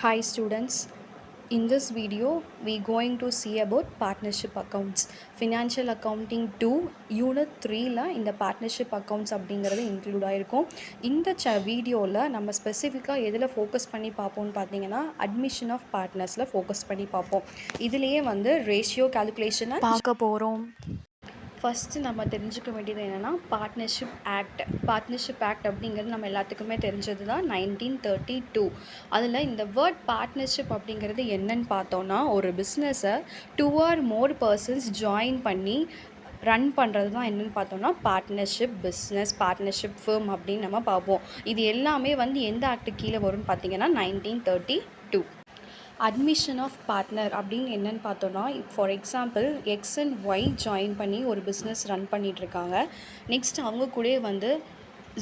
Hi students, in this video we going to see about partnership accounts. Financial accounting 2 unit 3ல இந்த partnership accounts அப்படிங்கிறது include ஆயிருக்கும். இந்த வீடியோவில் நம்ம ஸ்பெசிஃபிக்காக எதில் ஃபோக்கஸ் பண்ணி பார்ப்போம்னு பார்த்தீங்கன்னா அட்மிஷன் ஆஃப் பார்ட்னர்ஸில் ஃபோக்கஸ் பண்ணி பார்ப்போம். இதுலேயே வந்து ரேஷியோ கால்குலேஷனை பார்க்க போகிறோம். ஃபஸ்ட்டு நம்ம தெரிஞ்சுக்க வேண்டியது என்னென்னா பார்ட்னர்ஷிப் ஆக்ட் அப்படிங்கிறது நம்ம எல்லாத்துக்குமே தெரிஞ்சது தான் 1932. அதில் இந்த வேர்ட் பார்ட்னர்ஷிப் அப்படிங்கிறது என்னன்னு பார்த்தோன்னா ஒரு பிஸ்னஸை 2 or more persons ஜாயின் பண்ணி ரன் பண்ணுறது தான் என்னென்னு பார்த்தோன்னா பார்ட்னர்ஷிப் பிஸ்னஸ், பார்ட்னர்ஷிப் ஃபர்ம் அப்படின்னு நம்ம பார்ப்போம். இது எல்லாமே வந்து எந்த ஆக்ட்டு கீழே வரும்னு பார்த்தீங்கன்னா 1932. அட்மிஷன் ஆஃப் பார்ட்னர் அப்படின்னு என்னென்னு பார்த்தோன்னா, for example X and Y join பண்ணி ஒரு பிஸ்னஸ் ரன் பண்ணிகிட்ருக்காங்க. நெக்ஸ்ட் அவங்க கூட வந்து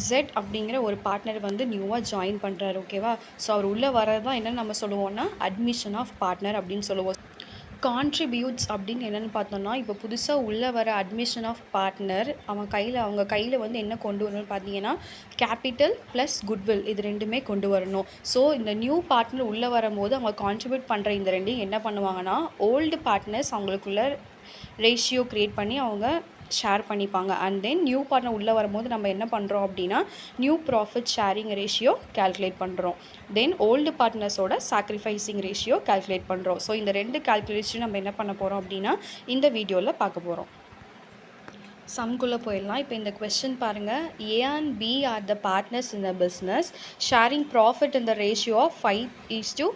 ஜெட் அப்படிங்கிற ஒரு பார்ட்னர் வந்து நியூவாக ஜாயின் பண்ணுறாரு. ஓகேவா? ஸோ அவர் உள்ளே வர்றது தான் என்னென்னு நம்ம சொல்லுவோம்னா அட்மிஷன் ஆஃப் பார்ட்னர் அப்படின்னு சொல்லுவோம். கான்ட்ரிபியூட்ஸ் அப்படின்னு என்னென்னு பார்த்தோன்னா, இப்போ புதுசாக உள்ளே வர அட்மிஷன் ஆஃப் பார்ட்னர் அவங்க கையில் வந்து என்ன கொண்டு வரணும்னு பார்த்தீங்கன்னா கேபிட்டல் ப்ளஸ் குட்வில் இது ரெண்டுமே கொண்டு வரணும். ஸோ இந்த நியூ பார்ட்னர் உள்ளே வரும்போது அவங்க கான்ட்ரிபியூட் பண்ணுற இந்த ரெண்டையும் என்ன பண்ணுவாங்கன்னா ஓல்டு பார்ட்னர்ஸ் அவங்களுக்குள்ள ரேஷியோ க்ரியேட் பண்ணி அவங்க ஷேர் பண்ணிப்பாங்க. அண்ட் தென் நியூ பார்ட்னர் உள்ளே வரும்போது நம்ம என்ன பண்ணுறோம் அப்படின்னா new profit sharing ratio calculate பண்ணுறோம். தென் ஓல்டு பார்ட்னர்ஸோட சாக்ரிஃபைசிங் ரேஷியோ கால்குலேட் பண்ணுறோம். ஸோ இந்த ரெண்டு கால்குலேஷன் நம்ம என்ன பண்ண போகிறோம் அப்படின்னா இந்த வீடியோவில் பார்க்க போகிறோம். சம்குள்ளே போயிடலாம். இப்போ இந்த கொஸ்டின் பாருங்கள். A and B are the partners in the business sharing profit in the ratio of 5:3.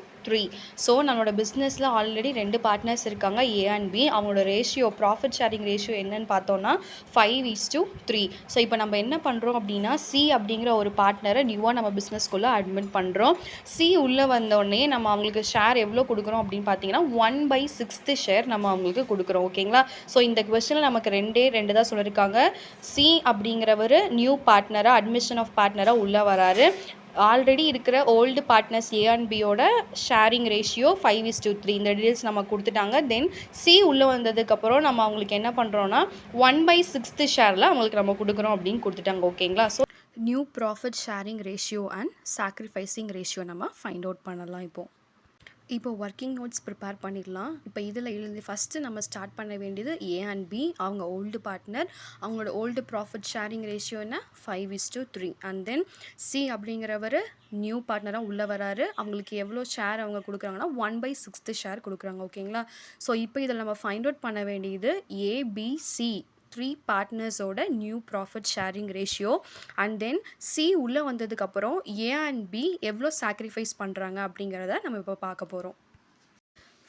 So நம்மளோட பிஸ்னஸில் ஆல்ரெடி 2 பார்ட்னர்ஸ் இருக்காங்க, ஏ அண்ட் பி. அவங்களோட ரேஷியோ ப்ராஃபிட் ஷேரிங் ரேஷியோ என்னன்னு பார்த்தோன்னா 5:3. ஸோ இப்போ நம்ம என்ன பண்ணுறோம் அப்படின்னா சி அப்படிங்கிற ஒரு பார்ட்னரை நியூவாக நம்ம பிஸ்னஸ்குள்ளே அட்மிட் பண்ணுறோம். சி உள்ளே வந்தோடனே நம்ம அவங்களுக்கு ஷேர் எவ்வளோ கொடுக்குறோம் அப்படின்னு பார்த்தீங்கன்னா 1/6 ஷேர் நம்ம அவங்களுக்கு கொடுக்குறோம். ஓகேங்களா? ஸோ இந்த கொஸ்டினில் நமக்கு 2 தான் சொல்லியிருக்காங்க. சி அப்படிங்கிறவர் நியூ பார்ட்னராக அட்மிஷன் ஆஃப் பார்ட்னராக உள்ளே வராரு. ஆல்ரெடி இருக்கிற ஓல்டு பார்ட்னர்ஸ் ஏ அண்ட் பியோட ஷேரிங் ரேஷியோ 5:3 இந்த டீல்ஸ் நம்ம கொடுத்துட்டாங்க. தென் சி உள்ளே வந்ததுக்கப்புறம் நம்ம அவங்களுக்கு என்ன பண்ணுறோன்னா 1/6 ஷேரில் அவங்களுக்கு நம்ம கொடுக்குறோம் அப்படின்னு கொடுத்துட்டாங்க. ஓகேங்களா? So new profit sharing ratio and sacrificing ratio நம்ம ஃபைண்ட் அவுட் பண்ணலாம். இப்போ ஒர்க்கிங் நோட்ஸ் ப்ரிப்பேர் பண்ணிடலாம். இப்போ இதில் ஃபஸ்ட்டு நம்ம ஸ்டார்ட் பண்ண வேண்டியது ஏ அண்ட் பி, அவங்க ஓல்டு பார்ட்னர், அவங்களோட ஓல்டு ப்ராஃபிட் ஷேரிங் ரேஷியோ என்ன 5:3. அண்ட் தென் சி அப்படிங்கிறவர் நியூ பார்ட்னராக உள்ளே வராரு. அவங்களுக்கு எவ்வளோ ஷேர் அவங்க கொடுக்குறாங்கன்னா 1/6 ஷேர் கொடுக்குறாங்க. ஓகேங்களா? ஸோ இப்போ இதில் நம்ம ஃபைண்ட் அவுட் பண்ண வேண்டியது ஏபிசி 3 பார்ட்னர்ஸோட new profit sharing ratio. And then C உள்ளே வந்ததுக்கப்புறம் ஏ அண்ட் பி எவ்வளோ சாக்ரிஃபைஸ் பண்ணுறாங்க அப்படிங்கிறத நம்ம இப்போ பார்க்க போகிறோம்.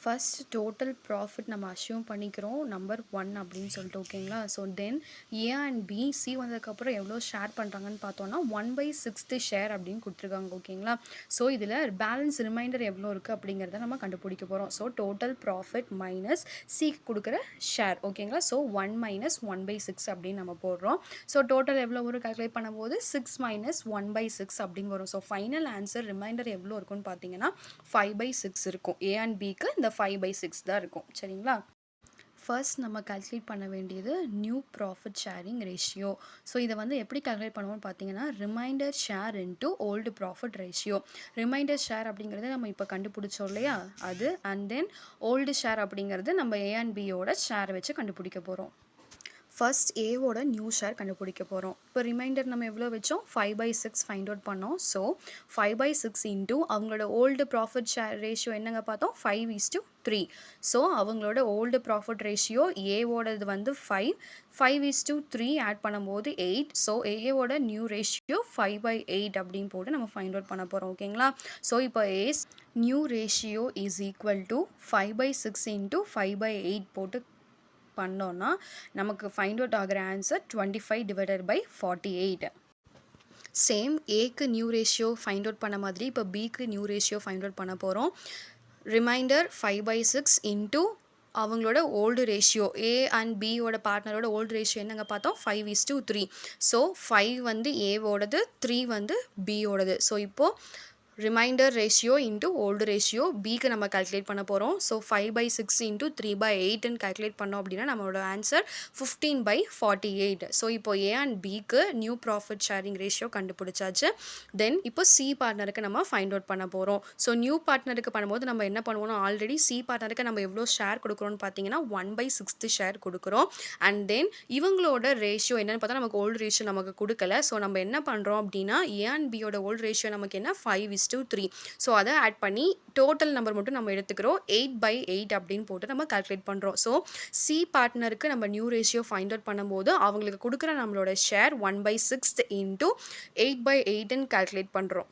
ஃபஸ்ட் டோட்டல் ப்ராஃபிட் நம்ம அஷ்யூம் பண்ணிக்கிறோம் நம்பர் 1 அப்படின்னு சொல்லிட்டு. ஓகேங்களா? So then A and B C வந்ததுக்கப்புறம் எவ்வளோ ஷேர் பண்ணுறாங்கன்னு பார்த்தோன்னா 1/6 ஷேர் அப்படின்னு கொடுத்துருக்காங்க. ஓகேங்களா? ஸோ இதில் பேலன்ஸ் ரிமைண்டர் எவ்வளோ இருக்குது அப்படிங்கிறத நம்ம கண்டுபிடிக்க போகிறோம். ஸோ டோட்டல் ப்ராஃபிட் மைனஸ் சிக்கு கொடுக்குற ஷேர். ஓகேங்களா? ஸோ 1 - 1/6 அப்படின்னு நம்ம போடுறோம். ஸோ டோட்டல் எவ்வளோ வரும் கால்குலேட் பண்ணும்போது 6 - 1/6 அப்படின்னு வரும். ஸோ ஃபைனல் ஆன்சர் ரிமைண்டர் எவ்வளோ இருக்குன்னு பார்த்தீங்கன்னா 5/6 இருக்கும். ஏ அண்ட் பிக்கு இந்த 5/6 தான் இருக்கும். சரிங்களா? ஃபர்ஸ்ட் நம்ம கால்குலேட் பண்ண வேண்டியது new profit sharing ratio. So இதை வந்து எப்படி கால்குலேட் பண்ணுவோம்னு பார்த்தீங்கன்னா remainder share into old profit ratio. Remainder share அப்படிங்கிறது நம்ம இப்போ கண்டுபிடிச்சோம் இல்லையா அது. அண்ட் தென் ஓல்டு ஷேர் அப்படிங்கிறது நம்ம ஏ அண்ட் பியோட ஷேர் வச்சு கண்டுபிடிக்க போகிறோம். ஃபர்ஸ்ட் ஏவோட நியூ ஷேர் கண்டுபிடிக்க போகிறோம். இப்போ ரிமைண்டர் நம்ம எவ்வளோ வச்சோம் 5/6 ஃபைண்ட் அவுட் பண்ணோம். ஸோ 5/6 இன்ட்டு அவங்களோட ஓல்டு ப்ராஃபிட் ஷேர் ரேஷியோ என்னங்க பார்த்தோம் 5:3. ஸோ அவங்களோட ஓல்டு ப்ராஃபிட் ரேஷியோ ஏவோடது வந்து 5:3 ஆட் பண்ணும்போது 8. ஸோ ஏவோட நியூ ரேஷியோ 5/8 அப்படின்னு போட்டு நம்ம ஃபைண்ட் அவுட் பண்ண போகிறோம். ஓகேங்களா? ஸோ இப்போ as new ratio is equal to 5/6 into 5/8 போட்டு பண்ணோன்னா நமக்கு ஃபைண்ட் அவுட் ஆகிற ஆன்சர் 25/48. சேம் ஏக்கு நியூ ரேஷியோ ஃபைண்ட் அவுட் பண்ண மாதிரி இப்போ பிக்கு நியூ ரேஷியோ ஃபைண்ட் அவுட் பண்ண போகிறோம். ரிமைண்டர் 5/6 இன்ட்டு அவங்களோட ஓல்டு ரேஷியோ ஏ அண்ட் பியோட பார்ட்னரோட ஓல்டு ரேஷியோ என்னங்க பார்த்தோம் 5:3. ஸோ 5 வந்து ஏவோடது, 3 வந்து பியோடது. ஸோ இப்போது remainder ratio into old ratio பிக்கு நம்ம கால்குலேட் பண்ண போகிறோம். ஸோ 5/6 இன்ட்டு 3/8ன்னு கால்குலேட் பண்ணோம் அப்படின்னா நம்மளோட ஆன்சர் 15/48. ஸோ இப்போ ஏ அண்ட் பிக்கு நியூ ப்ராஃபிட் ஷேரிங் ரேஷியோ கண்டுபிடிச்சாச்சு. தென் இப்போ சி பார்ட்னருக்கு நம்ம ஃபைண்ட் அவுட் பண்ண போகிறோம். ஸோ நியூ பார்ட்னருக்கு பண்ணும்போது நம்ம என்ன பண்ணுவோம்னா ஆல்ரெடி சி பார்ட்னருக்கு நம்ம எவ்வளோ ஷேர் கொடுக்குறோன்னு பார்த்தீங்கன்னா 1/6 ஷேர் கொடுக்குறோம். அண்ட் தென் இவங்களோட ரேஷியோ என்னென்னு பார்த்தா நமக்கு ஓல்டு ரேஷியோ நமக்கு கொடுக்கல. ஸோ நம்ம என்ன பண்ணுறோம் அப்படின்னா ஏ அண்ட் பியோட ஓல்டு ரேஷியோ நமக்கு என்ன 5:3. ஸோ அதை ஆட் பண்ணி டோட்டல் நம்பர் மட்டும் நம்ம எடுத்துக்கிறோம் 8/8 அப்படின்னு போட்டு நம்ம கால்குலேட் பண்ணுறோம். ஸோ சி பார்ட்னருக்கு நம்ம நியூ ரேஷியோ ஃபைண்ட் அவுட் பண்ணும்போது அவங்களுக்கு கொடுக்குற நம்மளோட ஷேர் 1/6 இன்ட்டு 8/8ன்னு கால்குலேட் பண்ணுறோம்.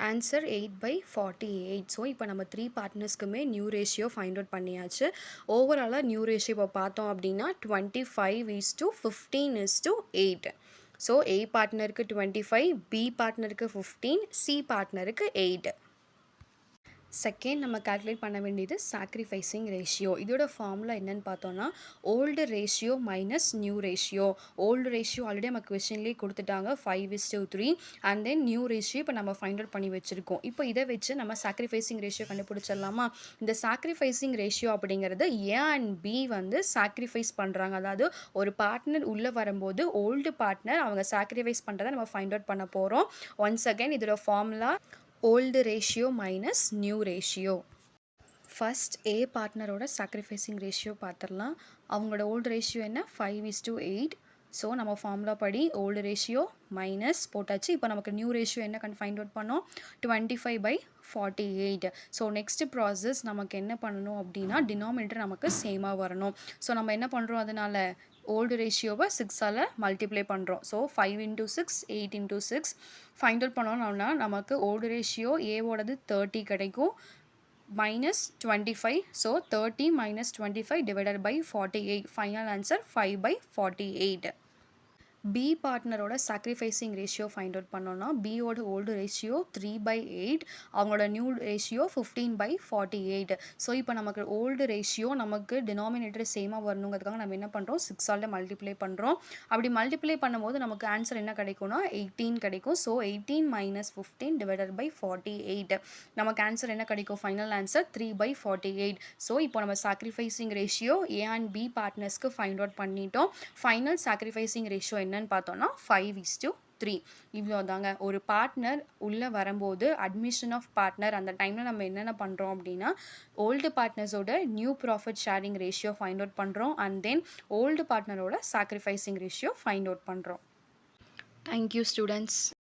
ஆன்சர் 8/48. ஸோ இப்போ நம்ம 3 பார்ட்னர்ஸ்க்குமே நியூ ரேஷியோ ஃபைண்ட் அவுட் பண்ணியாச்சு. ஓவராலாக நியூ ரேஷியோ இப்போ பார்த்தோம் அப்படின்னா 25:15:8. ஸோ ஏ பார்ட்னருக்கு 25, பி பார்ட்னருக்கு 15, சி பார்ட்னருக்கு 8. செகண்ட் நம்ம கால்குலேட் பண்ண வேண்டியது சாக்ரிஃபைசிங் ரேஷியோ. இதோட ஃபார்முலா என்னன்னு பார்த்தோன்னா old ratio minus new ratio. Old ratio already நம்ம கொஸ்டின்லேயே கொடுத்துட்டாங்க 5:3. அண்ட் தென் நியூ ரேஷியோ இப்போ நம்ம ஃபைண்ட் அவுட் பண்ணி வச்சுருக்கோம். இப்போ இதை வச்சு நம்ம சாக்ரிஃபைசிங் ரேஷியோ கண்டுபிடிச்சிடலாமா? இந்த சாக்ரிஃபைசிங் ரேஷியோ அப்படிங்கிறது ஏ அண்ட் பி வந்து சாக்ரிஃபைஸ் பண்ணுறாங்க. அதாவது ஒரு பார்ட்னர் உள்ளே வரும்போது ஓல்டு பார்ட்னர் அவங்க சாக்ரிஃபைஸ் பண்ணுறதை நம்ம ஃபைண்ட் அவுட் பண்ண போகிறோம். ஒன்ஸ் அகேன் இதோட formula old ratio minus new ratio. First A பார்ட்னரோட சாக்ரிஃபைசிங் ரேஷியோ பார்த்துடலாம். அவங்களோட ஓல்டு ரேஷியோ என்ன 5:8. ஸோ நம்ம ஃபார்முலா படி ஓல்டு ரேஷியோ மைனஸ் போட்டாச்சு. இப்போ நமக்கு நியூ ரேஷியோ என்ன ஃபைண்ட் அவுட் பண்ணோம் 25/48. ஸோ நெக்ஸ்ட் ப்ராசஸ் நமக்கு என்ன பண்ணணும் அப்படின்னா டினாமினேட்டர் நமக்கு சேமாக வரணும். ஸோ நம்ம என்ன பண்ணுறோம் அதனால ஓல்டு ரேஷியோவை 6ஆல் மல்டிப்ளை பண்ணுறோம். ஸோ 5 × 6 8 × 6 ஃபைண்ட் அவுட் பண்ணோம்னா நமக்கு ஓல்டு ரேஷியோ ஏவோடது 30 கிடைக்கும் -25. ஸோ 30 - 25 / 48. Final answer 5/48. பி பார்ட்னரோட சாக்ரிஃபைசிங் ரேஷியோ ஃபைண்ட் அவுட் பண்ணோன்னா பியோட ஓல்டு ரேஷியோ 3/8, அவங்களோட நியூ ரேஷியோ 15/48. ஸோ இப்போ நமக்கு ஓல்டு ரேஷியோ நமக்கு டினாமினேட்டர் சேமாக வரணுங்கிறதுக்காக நம்ம என்ன பண்ணுறோம் 6ஆல் மல்டிப்ளை பண்ணுறோம். அப்படி மல்டிப்ளை பண்ணும்போது நமக்கு ஆன்சர் என்ன கிடைக்கும்னா 18 கிடைக்கும். ஸோ 18 - 15 / 48. நமக்கு ஆன்சர் என்ன கிடைக்கும் ஃபைனல் ஆன்சர் 3/48. ஸோ இப்போ நம்ம sacrificing ratio A and B பார்ட்னர்ஸ்க்கு ஃபைண்ட் அவுட் பண்ணிட்டோம். ஃபைனல் சாக்ரிஃபைசிங் ரேஷியோ என்னன்னு பார்த்தோம்னா 5:3. இவ்வளோ தாங்க. ஒரு பார்ட்னர் உள்ளே வரும்போது அட்மிஷன் ஆஃப் பார்ட்னர் அந்த டைமில் நம்ம என்னென்ன பண்ணுறோம் அப்படின்னா ஓல்டு பார்ட்னர்ஸோட new profit sharing ratio find out பண்ணுறோம். அண்ட் தென் ஓல்டு பார்ட்னரோட சாக்ரிஃபைசிங் ரேஷியோ ஃபைண்ட் அவுட் பண்ணுறோம். Thank you students.